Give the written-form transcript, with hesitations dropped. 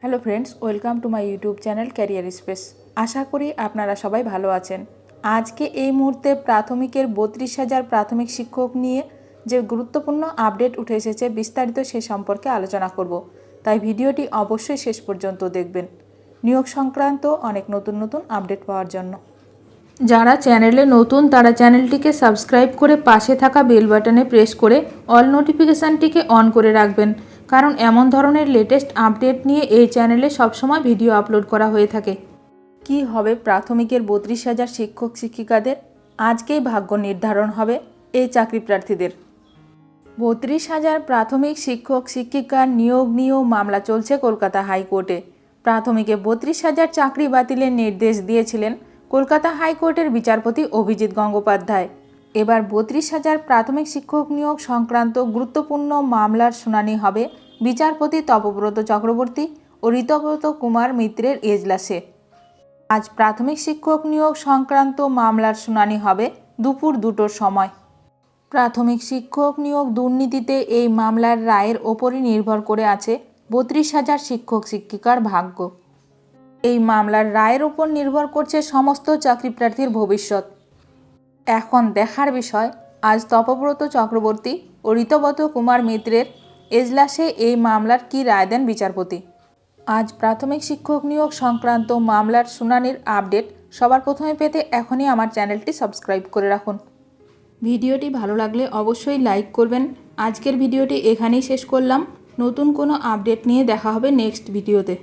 Hello friends, welcome to my YouTube channel Career Space. আশা করি আপনারা সবাই ভালো আছেন। আজকে এই মুহূর্তে প্রাথমিকের 32,000 প্রাথমিক শিক্ষক নিয়ে যে গুরুত্বপূর্ণ আপডেট উঠে এসেছে, বিস্তারিত সে সম্পর্কে আলোচনা করব। তাই ভিডিওটি অবশ্যই শেষ পর্যন্ত দেখবেন নিয়োগ সংক্রান্ত অনেক নতুন নতুন আপডেট পাওয়ার জন্য। যারা চ্যানেলে নতুন তারা চ্যানেলটিকে সাবস্ক্রাইব করে পাশে থাকা বেল বাটনে প্রেস করে অল নোটিফিকেশানটিকে অন করে রাখবেন, কারণ এমন ধরনের লেটেস্ট আপডেট নিয়ে এই চ্যানেলে সবসময় ভিডিও আপলোড করা হয়ে থাকে। কি হবে প্রাথমিকের 32,000 শিক্ষক শিক্ষিকাদের? আজকেই ভাগ্য নির্ধারণ হবে এই চাকরি প্রার্থীদের। 32,000 প্রাথমিক শিক্ষক শিক্ষিকার নিয়োগ নিয়েও মামলা চলছে কলকাতা হাইকোর্টে। প্রাথমিকে 32,000 চাকরি বাতিলের নির্দেশ দিয়েছিলেন কলকাতা হাইকোর্টের বিচারপতি অভিজিৎ গঙ্গোপাধ্যায়। এবার 32,000 প্রাথমিক শিক্ষক নিয়োগ সংক্রান্ত গুরুত্বপূর্ণ মামলার শুনানি হবে বিচারপতি তপব্রত চক্রবর্তী ও ঋতব্রত কুমার মিত্রের এজলাসে। আজ প্রাথমিক শিক্ষক নিয়োগ সংক্রান্ত মামলার শুনানি হবে দুপুর 2টোর সময়। প্রাথমিক শিক্ষক নিয়োগ দুর্নীতিতে এই মামলার রায়ের ওপরই নির্ভর করে আছে 32,000 শিক্ষক শিক্ষিকার ভাগ্য। এই মামলার রায়ের ওপর নির্ভর করছে সমস্ত চাকরি প্রার্থীর ভবিষ্যৎ। এখন দেখার বিষয় আজ তপব্রত চক্রবর্তী ও ঋতব্রত কুমার মিত্রের এজলাসে এই মামলার কী রায় দেন বিচারপতি। আজ প্রাথমিক শিক্ষক নিয়োগ সংক্রান্ত মামলার শুনানির আপডেট সবার প্রথমে পেতে এখনই আমার চ্যানেলটি সাবস্ক্রাইব করে রাখুন। ভিডিওটি ভালো লাগলে অবশ্যই লাইক করবেন। আজকের ভিডিওটি এখানেই শেষ করলাম। নতুন কোনো আপডেট নিয়ে দেখা হবে নেক্সট ভিডিওতে।